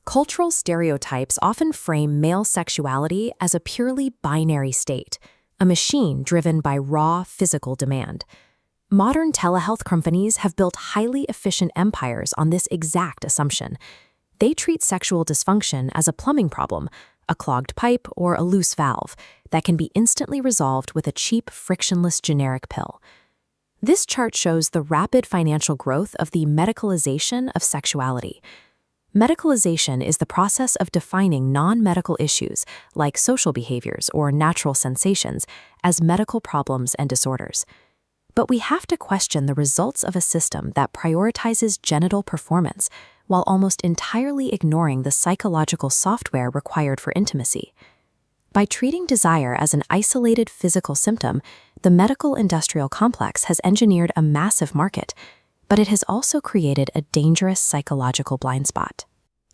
Cultural stereotypes often frame male sexuality as a purely binary state, a machine driven by raw physical demand. Modern telehealth companies have built highly efficient empires on this exact assumption. They treat sexual dysfunction as a plumbing problem, a clogged pipe, or a loose valve that can be instantly resolved with a cheap, frictionless generic pill. This chart shows the rapid financial growth of the medicalization of sexuality. Medicalization is the process of defining non-medical issues, like social behaviors or natural sensations, as medical problems and disorders. But we have to question the results of a system that prioritizes genital performance while almost entirely ignoring the psychological software required for intimacy. By treating desire as an isolated physical symptom, the medical industrial complex has engineered a massive market, but it has also created a dangerous psychological blind spot.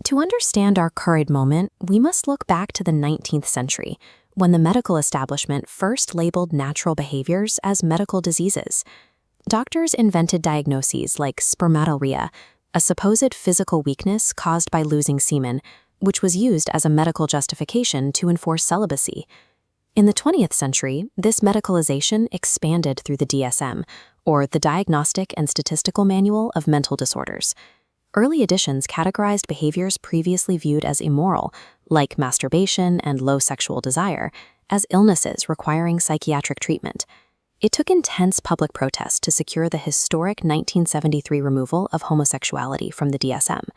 To understand our current moment, we must look back to the 19th century, when the medical establishment first labeled natural behaviors as medical diseases. Doctors invented diagnoses like spermatorrhea, a supposed physical weakness caused by losing semen, which was used as a medical justification to enforce celibacy. In the 20th century, this medicalization expanded through the DSM, or the Diagnostic and Statistical Manual of Mental Disorders. Early editions categorized behaviors previously viewed as immoral, like masturbation and low sexual desire, as illnesses requiring psychiatric treatment. It took intense public protest to secure the historic 1973 removal of homosexuality from the DSM.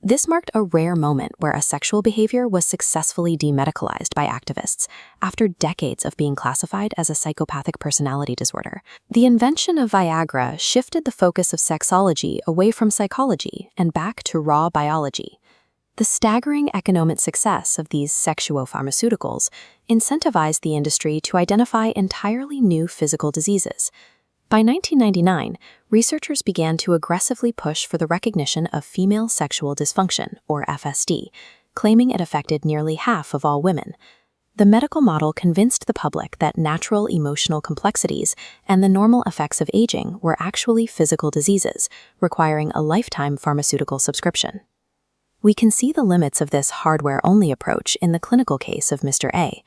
This marked a rare moment where a sexual behavior was successfully demedicalized by activists after decades of being classified as a psychopathic personality disorder. The invention of Viagra shifted the focus of sexology away from psychology and back to raw biology. The staggering economic success of these sexuopharmaceuticals incentivized the industry to identify entirely new physical diseases. By 1999, researchers began to aggressively push for the recognition of female sexual dysfunction, or FSD, claiming it affected nearly half of all women. The medical model convinced the public that natural emotional complexities and the normal effects of aging were actually physical diseases, requiring a lifetime pharmaceutical subscription. We can see the limits of this hardware-only approach in the clinical case of Mr. A.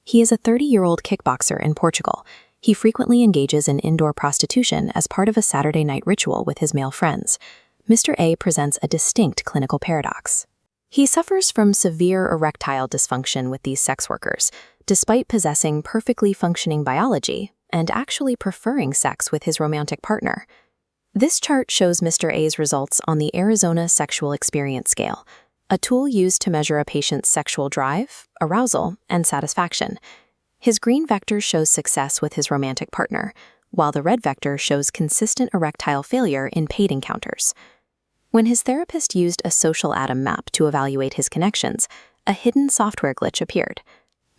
He is a 30-year-old kickboxer in Portugal. He frequently engages in indoor prostitution as part of a Saturday night ritual with his male friends. Mr. A presents a distinct clinical paradox. He suffers from severe erectile dysfunction with these sex workers, despite possessing perfectly functioning biology and actually preferring sex with his romantic partner. This chart shows Mr. A's results on the Arizona Sexual Experience Scale, a tool used to measure a patient's sexual drive, arousal, and satisfaction. His green vector shows success with his romantic partner, while the red vector shows consistent erectile failure in paid encounters. When his therapist used a social atom map to evaluate his connections, a hidden software glitch appeared.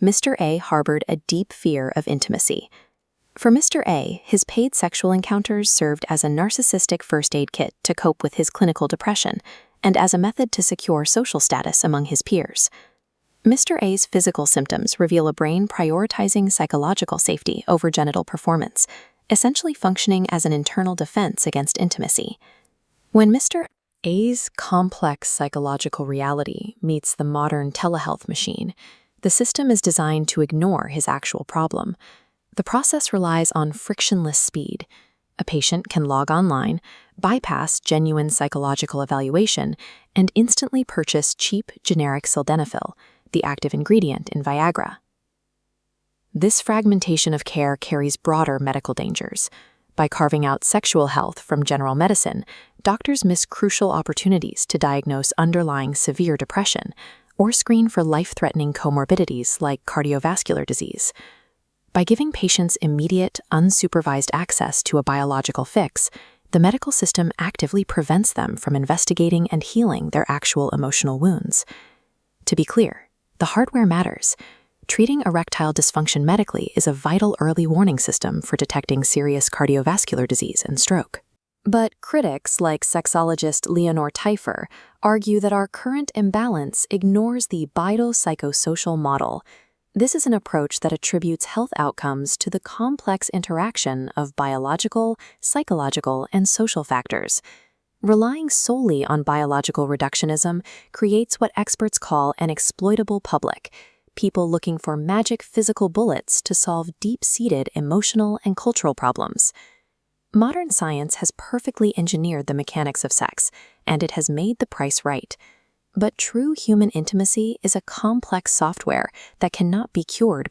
Mr. A harbored a deep fear of intimacy. For Mr. A, his paid sexual encounters served as a narcissistic first aid kit to cope with his clinical depression and as a method to secure social status among his peers. Mr. A's physical symptoms reveal a brain prioritizing psychological safety over genital performance, essentially functioning as an internal defense against intimacy. When Mr. A's complex psychological reality meets the modern telehealth machine, the system is designed to ignore his actual problem. The process relies on frictionless speed. A patient can log online, bypass genuine psychological evaluation, and instantly purchase cheap generic sildenafil, the active ingredient in Viagra. This fragmentation of care carries broader medical dangers. By carving out sexual health from general medicine, doctors miss crucial opportunities to diagnose underlying severe depression or screen for life-threatening comorbidities like cardiovascular disease. By giving patients immediate, unsupervised access to a biological fix, the medical system actively prevents them from investigating and healing their actual emotional wounds. To be clear, the hardware matters. Treating erectile dysfunction medically is a vital early warning system for detecting serious cardiovascular disease and stroke. But critics like sexologist Leonore Teifer argue that our current imbalance ignores the biopsychosocial model. This is an approach that attributes health outcomes to the complex interaction of biological, psychological, and social factors. Relying solely on biological reductionism creates what experts call an exploitable public, people looking for magic physical bullets to solve deep-seated emotional and cultural problems. Modern science has perfectly engineered the mechanics of sex, and it has made the price right. But true human intimacy is a complex software that cannot be cured